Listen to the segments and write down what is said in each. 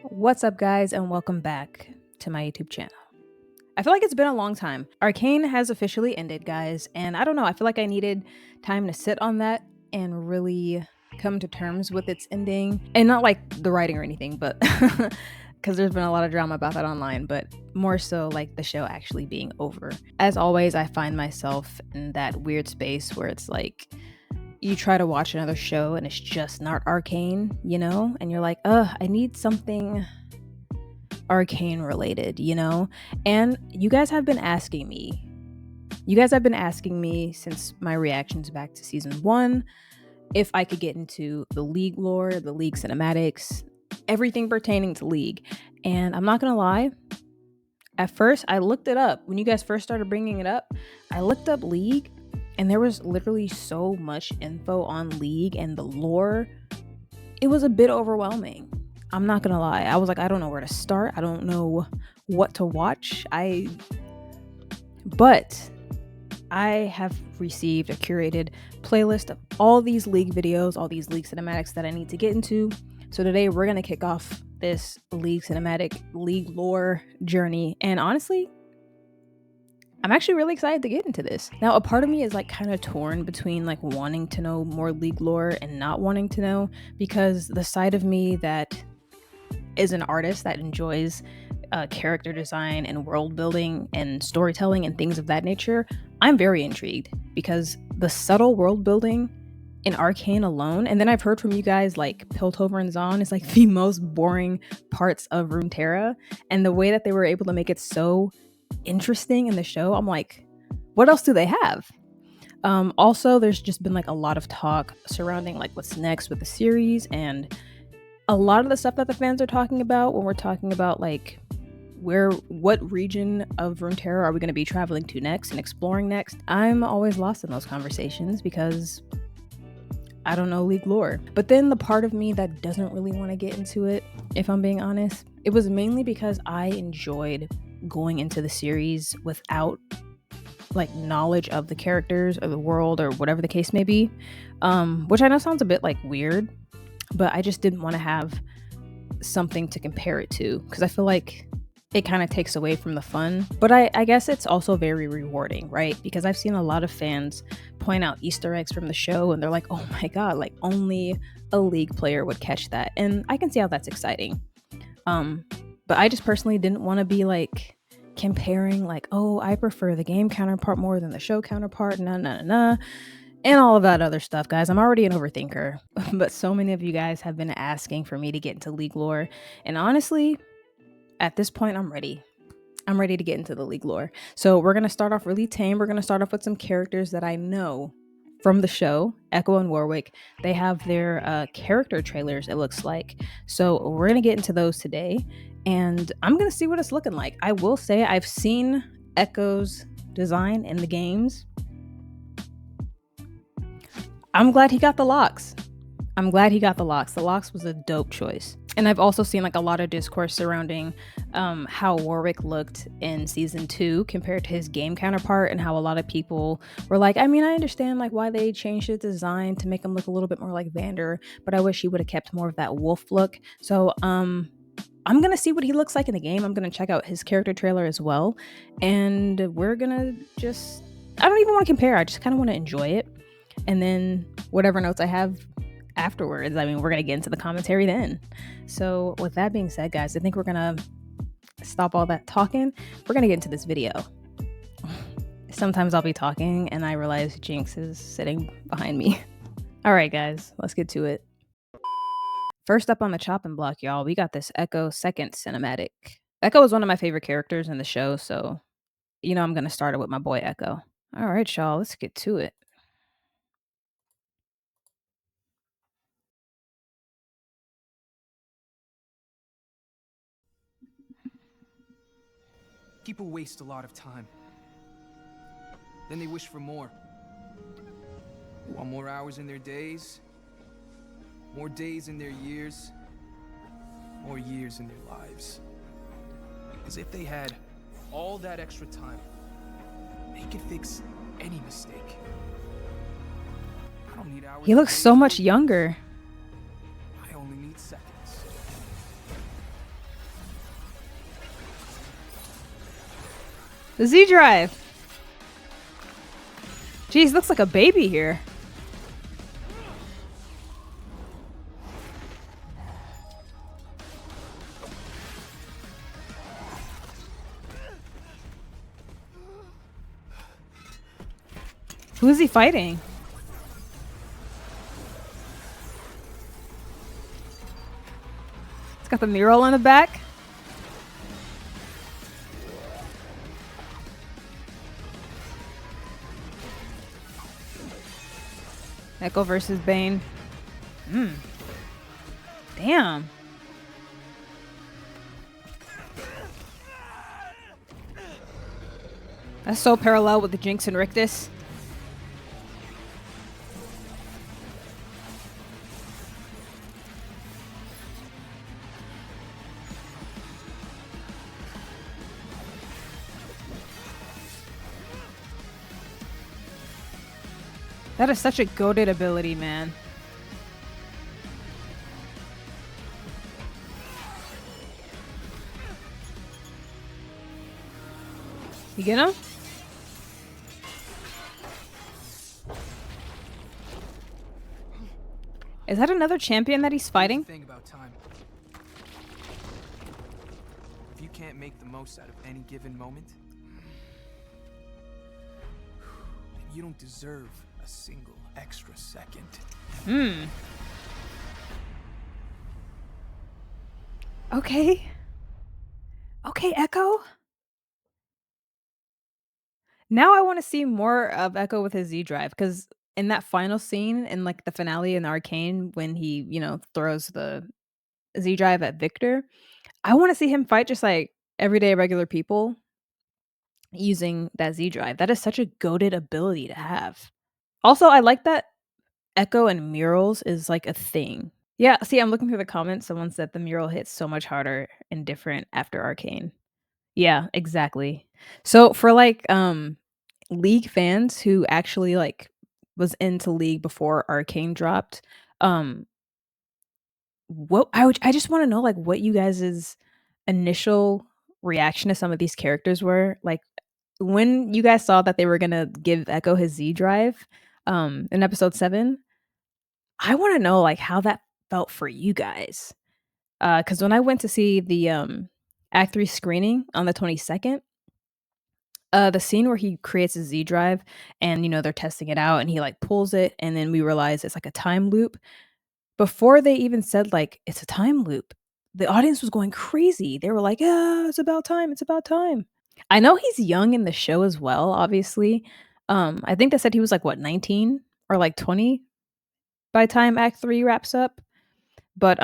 What's up, guys, and welcome back to my YouTube channel. I feel like it's been a long time. Arcane has officially ended, guys, and I don't know, I feel like I needed time to sit on that and really come to terms with its ending. And not like the writing or anything, but because there's been a lot of drama about that online, but more so like the show actually being over. As always, I find myself in that weird space where it's like, you try to watch another show and it's just not Arcane, you know? And you're like, I need something Arcane related, you know? And you guys have been asking me. You guys have been asking me since my reactions back to season 1 if I could get into the League lore, the League cinematics, everything pertaining to League. And I'm not gonna lie, at first I looked it up. When you guys first started bringing it up, I looked up League and there was literally so much info on League and the lore. It was a bit overwhelming. I'm not gonna lie. I was like, I don't know where to start. I don't know what to watch. But I have received a curated playlist of all these League videos, all these League cinematics that I need to get into. So today we're gonna kick off this League cinematic, League lore journey. And honestly, I'm actually really excited to get into this. Now, a part of me is like kind of torn between like wanting to know more League lore and not wanting to know, because the side of me that is an artist that enjoys character design and world building and storytelling and things of that nature, I'm very intrigued because the subtle world building in Arcane alone, and then I've heard from you guys like Piltover and Zaun is like the most boring parts of Runeterra, and the way that they were able to make it so interesting in the show, I'm like, what else do they have? Also, there's just been like a lot of talk surrounding like what's next with the series, and a lot of the stuff that the fans are talking about when we're talking about like what region of Runeterra are we going to be traveling to next and exploring next. I'm always lost in those conversations because I don't know League lore. But then the part of me that doesn't really want to get into it, if I'm being honest, it was mainly because I enjoyed going into the series without like knowledge of the characters or the world or whatever the case may be, which I know sounds a bit like weird, but I just didn't want to have something to compare it to because I feel like it kind of takes away from the fun. But I guess it's also very rewarding, right? Because I've seen a lot of fans point out Easter eggs from the show and they're like, oh my god, like only a League player would catch that. And I can see how that's exciting. But I just personally didn't want to be like comparing like, oh, I prefer the game counterpart more than the show counterpart, and all of that other stuff, guys. I'm already an overthinker, but so many of you guys have been asking for me to get into League lore. And honestly, at this point, I'm ready. I'm ready to get into the League lore. So we're going to start off really tame. We're going to start off with some characters that I know from the show, Ekko and Warwick. They have their character trailers, it looks like. So we're going to get into those today. And I'm going to see what it's looking like. I will say I've seen Ekko's design in the games. I'm glad he got the locks. The locks was a dope choice. And I've also seen like a lot of discourse surrounding how Warwick looked in season 2 compared to his game counterpart, and how a lot of people were like, I mean, I understand like why they changed his design to make him look a little bit more like Vander, but I wish he would have kept more of that wolf look. So I'm gonna see what he looks like in the game. I'm gonna check out his character trailer as well, and we're gonna just, I don't even want to compare, I just kind of want to enjoy it. And then whatever notes I have afterwards, I mean, we're gonna get into the commentary then. So with that being said, guys, I think we're gonna stop all that talking. We're gonna get into this video. Sometimes I'll be talking and I realize Jinx is sitting behind me. All right, guys, let's get to it. First up on the chopping block, y'all, we got this Ekko second cinematic. Ekko is one of my favorite characters in the show, so you know I'm gonna start it with my boy Ekko. All right, y'all, let's get to it. People waste a lot of time. Then they wish for more. They want more hours in their days, more days in their years, more years in their lives. Because if they had all that extra time, they could fix any mistake. I don't need hours. He looks so much younger. I only need seconds. The Z drive. Jeez, looks like a baby here. Who is he fighting? It's got the mural on the back. Ekko versus Bane. Damn. That's so parallel with the Jinx and Rictus. That is such a goated ability, man. You get him? Is that another champion that he's fighting? Thing about time. If you can't make the most out of any given moment, then you don't deserve a single extra second. Okay. Okay, Ekko. Now I want to see more of Ekko with his Z drive, because in that final scene in like the finale in Arcane, when he, throws the Z drive at Victor, I want to see him fight just like everyday regular people using that Z drive. That is such a goated ability to have. Also, I like that Ekko and murals is like a thing. Yeah, see, I'm looking through the comments. Someone said the mural hits so much harder and different after Arcane. Yeah, exactly. So for like League fans who actually like was into League before Arcane dropped, what I just want to know like what you guys' initial reaction to some of these characters were. Like when you guys saw that they were gonna give Ekko his Z drive in episode 7, I want to know like how that felt for you guys. Because when I went to see the Act 3 screening on the 22nd, the scene where he creates a Z drive and they're testing it out and he like pulls it and then we realize it's like a time loop. Before they even said like it's a time loop, the audience was going crazy. They were like, "Ah, it's about time. It's about time." I know he's young in the show as well, obviously. I think they said he was like what, 19 or like 20 by time Act 3 wraps up. But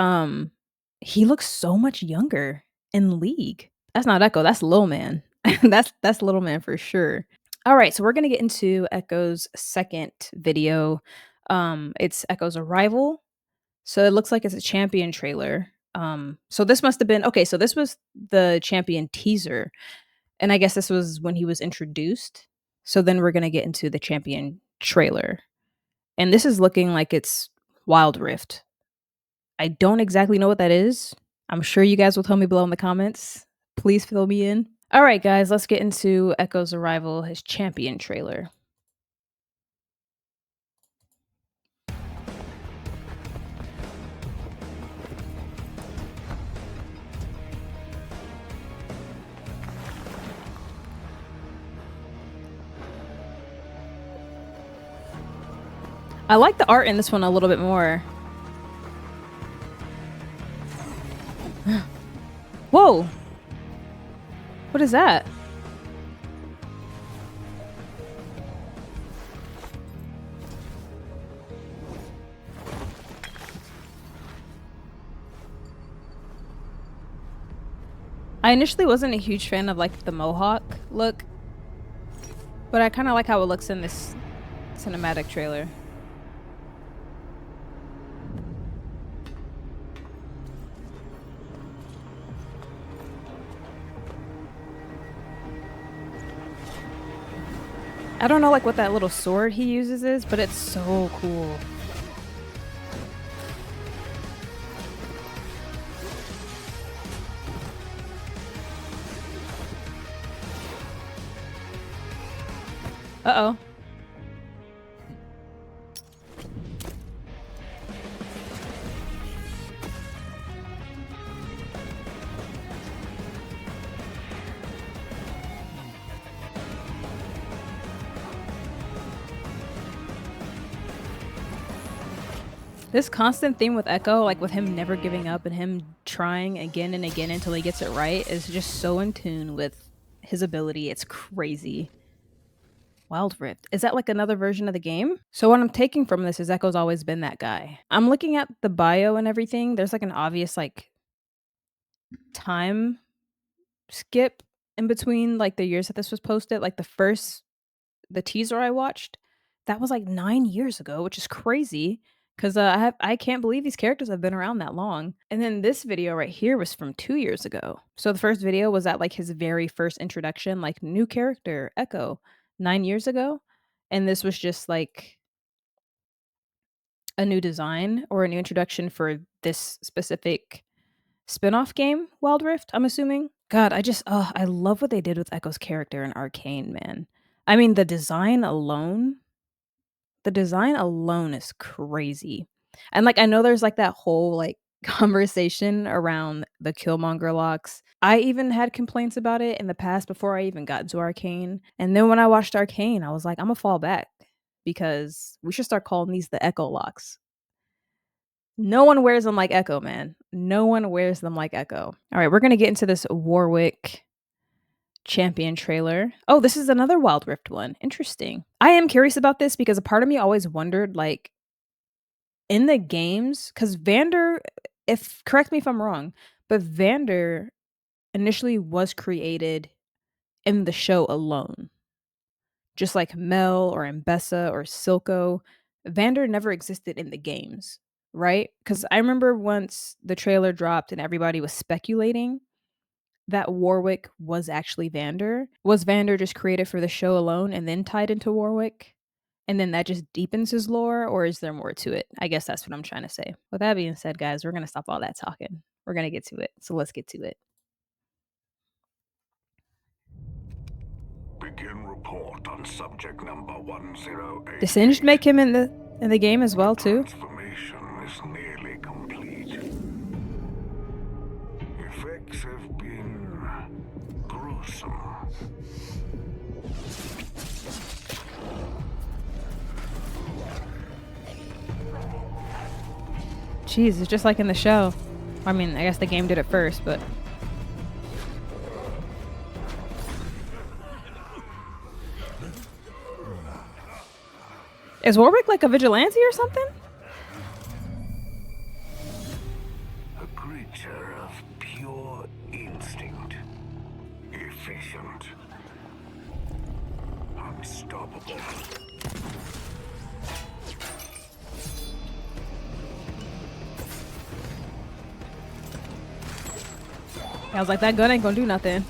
he looks so much younger in League. That's not Ekko, that's Lil Man. That's Little Man for sure. All right, so we're gonna get into Ekko's second video. It's Ekko's arrival. So it looks like it's a champion trailer. So this must have been okay. So this was the champion teaser, and I guess this was when he was introduced. So then we're gonna get into the champion trailer, and this is looking like it's Wild Rift. I don't exactly know what that is. I'm sure you guys will tell me below in the comments. Please fill me in. All right, guys, let's get into Ekko's arrival, his champion trailer. I like the art in this one a little bit more. Whoa! What is that? I initially wasn't a huge fan of like the mohawk look, but I kind of like how it looks in this cinematic trailer. I don't know like what that little sword he uses is, but it's so cool. Uh-oh. This constant theme with Ekko, like with him never giving up and him trying again and again until he gets it right, is just so in tune with his ability. It's crazy. Wild Rift. Is that like another version of the game? So what I'm taking from this is Ekko's always been that guy. I'm looking at the bio and everything. There's like an obvious like time skip in between like the years that this was posted. Like the teaser I watched, that was like 9 years ago, which is crazy because I can't believe these characters have been around that long. And then this video right here was from 2 years ago. So the first video was at like his very first introduction, like new character Ekko 9 years ago, and this was just like a new design or a new introduction for this specific spin-off game, Wild Rift, I'm assuming. God, I love what they did with Ekko's character in Arcane, man. I mean, the design alone is crazy. And like I know there's like that whole like conversation around the Killmonger locks. I even had complaints about it in the past before I even got into Arcane. And then when I watched Arcane, I was like, I'm gonna fall back because we should start calling these the Ekko locks. No one wears them like Ekko, man. No one wears them like Ekko. All right, we're gonna get into this Warwick champion trailer. Oh, this is another Wild Rift one. Interesting. I am curious about this because a part of me always wondered, like, in the games, because Vander, if correct me if I'm wrong, but Vander initially was created in the show alone. Just like Mel or Mbessa or Silco, Vander never existed in the games, right? Because I remember once the trailer dropped and everybody was speculating that Warwick was actually Vander. Was Vander just created for the show alone and then tied into Warwick? And then that just deepens his lore, or is there more to it? I guess that's what I'm trying to say. With that being said, guys, we're going to stop all that talking. We're going to get to it. So let's get to it. Begin report on subject number 108. Does Singed make him in the game as well too? Transformation is nearly complete. Effects have been gruesome. Jeez, it's just like in the show. I mean, I guess the game did it first, but is Warwick like a vigilante or something? A creature of pure instinct. Efficient. Unstoppable. I was like, that gun ain't gonna do nothing.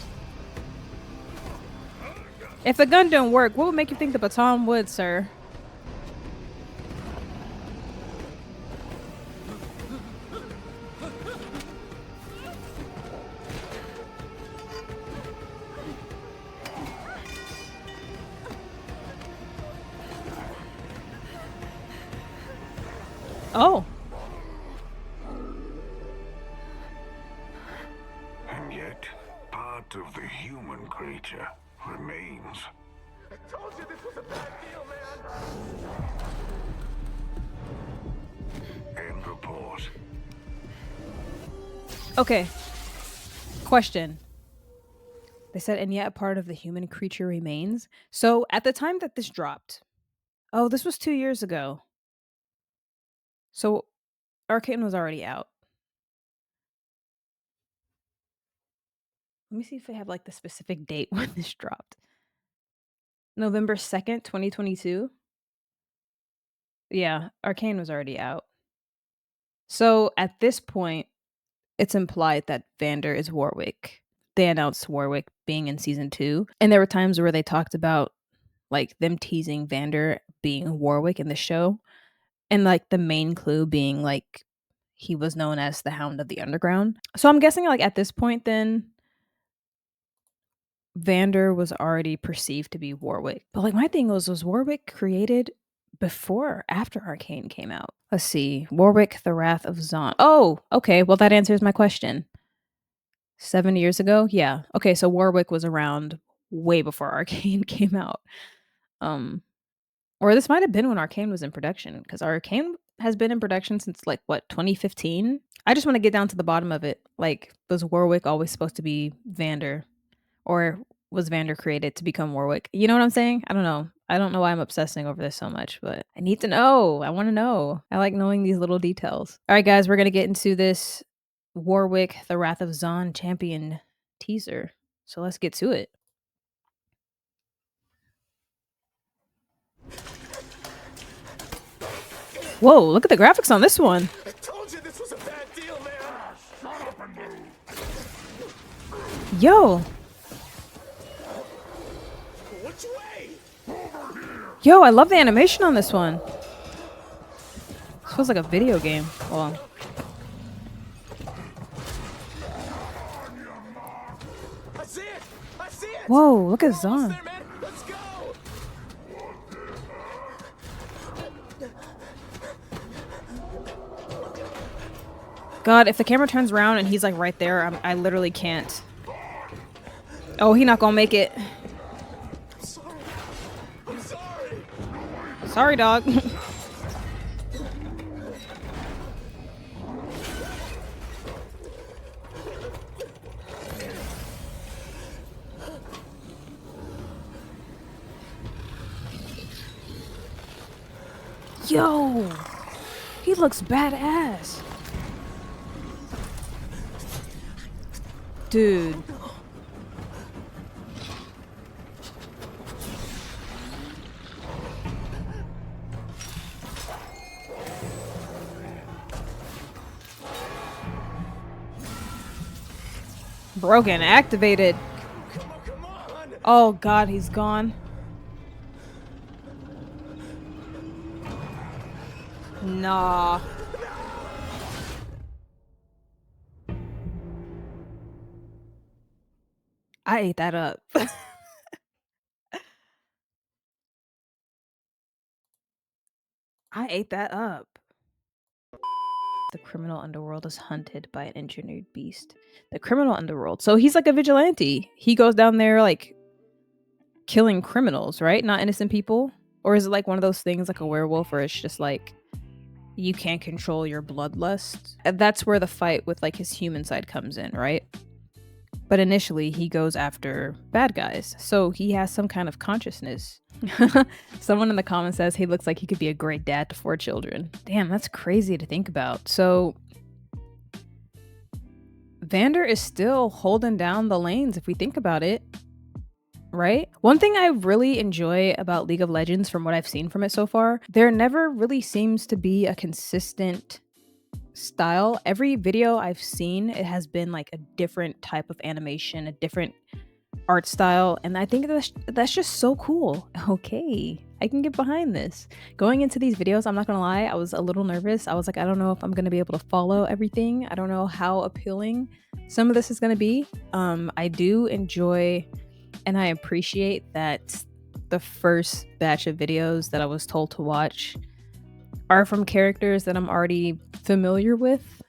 If the gun didn't work, what would make you think the baton would, sir? Oh. And yet, part of the human creature remains. I told you this was a bad deal, man! End report. Okay. Question. They said, and yet a part of the human creature remains. So at the time that this dropped, oh, this was 2 years ago. So Arcane was already out. Let me see if I have like the specific date when this dropped. November 2nd, 2022. Yeah, Arcane was already out. So at this point, it's implied that Vander is Warwick. They announced Warwick being in season 2. And there were times where they talked about like them teasing Vander being Warwick in the show. And like the main clue being like he was known as the Hound of the Underground. So I'm guessing like at this point then Vander was already perceived to be Warwick. But like my thing was Warwick created before or after Arcane came out? Let's see. Warwick, the Wrath of Zaun. Oh, okay. Well, that answers my question. 7 years ago? Yeah. Okay, so Warwick was around way before Arcane came out. Or this might have been when Arcane was in production, because Arcane has been in production since like what, 2015? I just want to get down to the bottom of it. Like, was Warwick always supposed to be Vander? Or was Vander created to become Warwick? You know what I'm saying? I don't know. I don't know why I'm obsessing over this so much, but I need to know. I want to know. I like knowing these little details. All right, guys, we're going to get into this Warwick, the Wrath of Zaun champion teaser. So let's get to it. Whoa, look at the graphics on this one. I told you this was a bad deal, man. Shut up and move. Yo. Which way? Yo, I love the animation on this one. This feels like a video game. Hold on. I see it. I see it. Whoa, look at We're almost Zaun. there, man. Let's go. God, if the camera turns around and he's like right there, I literally can't. Oh, he not gonna make it. I'm sorry. I'm sorry. Sorry, dog. Yo, he looks badass. Dude. Broken, activated. Come on. Oh God, he's gone. Nah. I ate that up. I ate that up. The criminal underworld is hunted by an engineered beast. The criminal underworld. So he's like a vigilante. He goes down there like killing criminals, right? Not innocent people. Or is it like one of those things like a werewolf where it's just like you can't control your bloodlust? And that's where the fight with like his human side comes in, right? But initially he goes after bad guys. So he has some kind of consciousness. Someone in the comments says he looks like he could be a great dad to 4 children. Damn, that's crazy to think about. So Vander is still holding down the lanes if we think about it, right? One thing I really enjoy about League of Legends from what I've seen from it so far, there never really seems to be a consistent style. Every video I've seen, it has been like a different type of animation, a different art style, and I think that's just so cool. Okay, I can get behind this. Going into these videos, I'm not gonna lie, I was a little nervous. I was like, I don't know if I'm gonna be able to follow everything. I don't know how appealing some of this is gonna be. I do enjoy and I appreciate that the first batch of videos that I was told to watch are from characters that I'm already familiar with,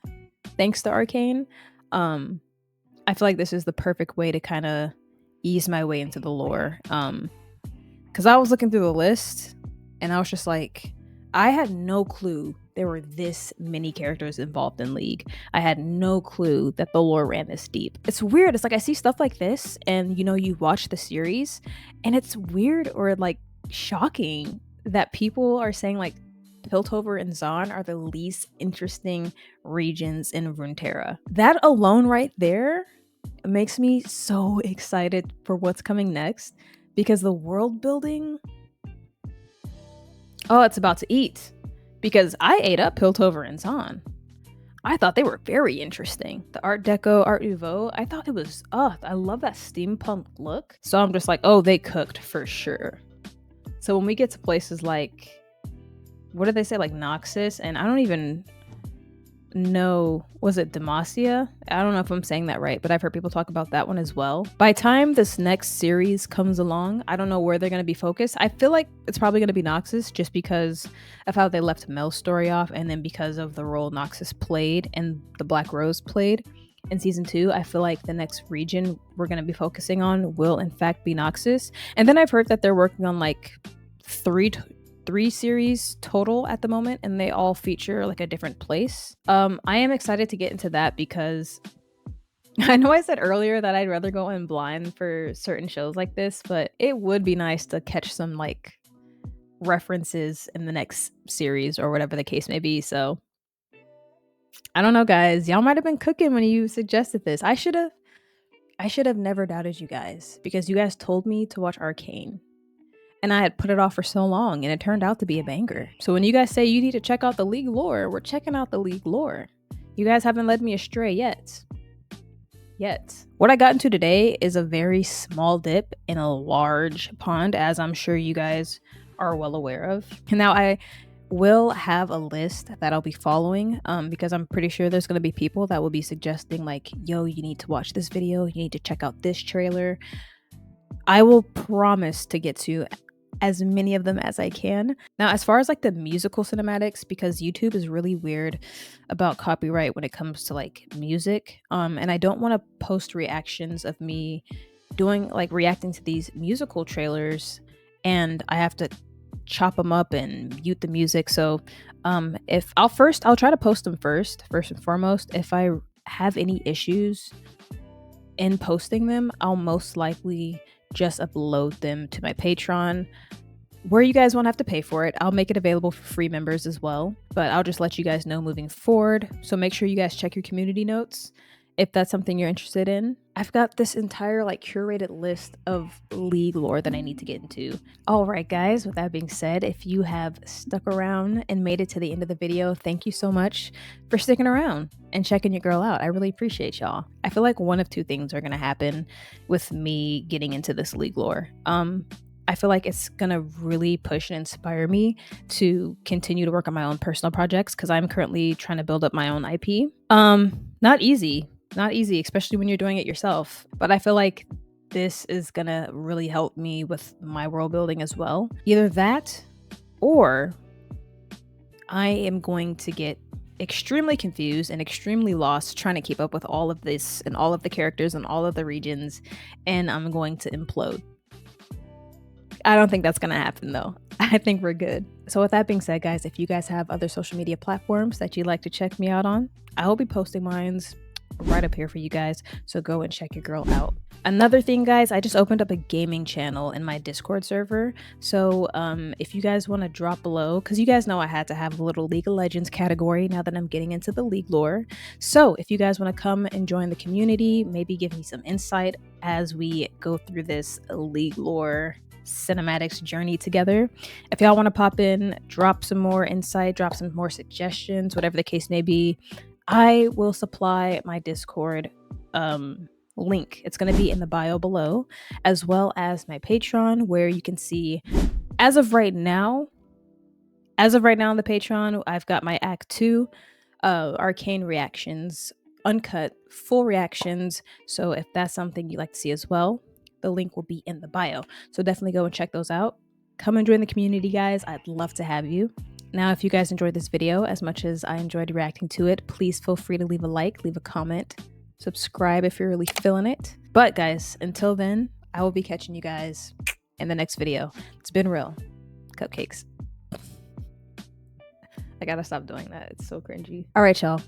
thanks to Arcane. I feel like this is the perfect way to kind of ease my way into the lore. Because I was looking through the list and I was just like, I had no clue there were this many characters involved in League. I had no clue that the lore ran this deep. It's weird. It's like I see stuff like this and, you know, you watch the series and it's weird or like shocking that people are saying like Piltover and Zaun are the least interesting regions in Runeterra. That alone right there makes me so excited for what's coming next because the world building... Oh, it's about to eat. Because I ate up Piltover and Zaun. I thought they were very interesting. The Art Deco, Art Nouveau, I thought it was, I love that steampunk look. So I'm just like, oh, they cooked for sure. So when we get to places like, what did they say, like Noxus? And I don't even, know, was it Demacia? I don't know if I'm saying that right, but I've heard people talk about that one as well. By the time this next series comes along, I don't know where they're going to be focused. I feel like it's probably going to be Noxus just because of how they left Mel's story off, and then because of the role Noxus played and the Black Rose played in season 2. I feel like the next region we're going to be focusing on will in fact be Noxus. And then I've heard that they're working on like three series total at the moment, and they all feature like a different place. I am excited to get into that because I know I said earlier that I'd rather go in blind for certain shows like this, but it would be nice to catch some like references in the next series or whatever the case may be. So I don't know, guys. Y'all might have been cooking when you suggested this. I should have never doubted you guys, because you guys told me to watch Arcane. And I had put it off for so long, and it turned out to be a banger. So when you guys say you need to check out the League lore, we're checking out the League lore. You guys haven't led me astray yet. What I got into today is a very small dip in a large pond, as I'm sure you guys are well aware of. And now I will have a list that I'll be following, because I'm pretty sure there's going to be people that will be suggesting like, yo, you need to watch this video, you need to check out this trailer. I will promise to get to as many of them as I can. Now, as far as like the musical cinematics, because YouTube is really weird about copyright when it comes to like music, and I don't want to post reactions of me doing like reacting to these musical trailers and I have to chop them up and mute the music. So I'll try to post them first and foremost. If I have any issues in posting them, I'll most likely just upload them to my Patreon, where you guys won't have to pay for it. I'll make it available for free members as well, but I'll just let you guys know moving forward. So make sure you guys check your community notes if that's something you're interested in. I've got this entire like curated list of League lore that I need to get into. All right, guys, with that being said, if you have stuck around and made it to the end of the video, thank you so much for sticking around and checking your girl out. I really appreciate y'all. I feel like one of two things are going to happen with me getting into this League lore. I feel like it's going to really push and inspire me to continue to work on my own personal projects, because I'm currently trying to build up my own IP. Not easy, especially when you're doing it yourself. But I feel like this is going to really help me with my world building as well. Either that, or I am going to get extremely confused and extremely lost trying to keep up with all of this and all of the characters and all of the regions, and I'm going to implode. I don't think that's going to happen though. I think we're good. So with that being said, guys, if you guys have other social media platforms that you'd like to check me out on, I will be posting mines right up here for you guys. So go and check your girl out. Another thing, guys, I just opened up a gaming channel in my Discord server. So if you guys want to drop below, because you guys know I had to have a little League of Legends category now that I'm getting into the League lore. So if you guys want to come and join the community, maybe give me some insight as we go through this League lore cinematics journey together. If y'all want to pop in, drop some more insight, drop some more suggestions, whatever the case may be, I will supply my Discord link. It's going to be in the bio below, as well as my Patreon, where you can see as of right now on the Patreon, I've got my Act 2 Arcane reactions, uncut, full reactions. So if that's something you'd like to see as well, the link will be in the bio. So definitely go and check those out. Come and join the community, guys. I'd love to have you. Now, if you guys enjoyed this video as much as I enjoyed reacting to it, please feel free to leave a like, leave a comment, subscribe if you're really feeling it. But guys, until then, I will be catching you guys in the next video. It's been real. Cupcakes. I gotta stop doing that. It's so cringy. All right, y'all.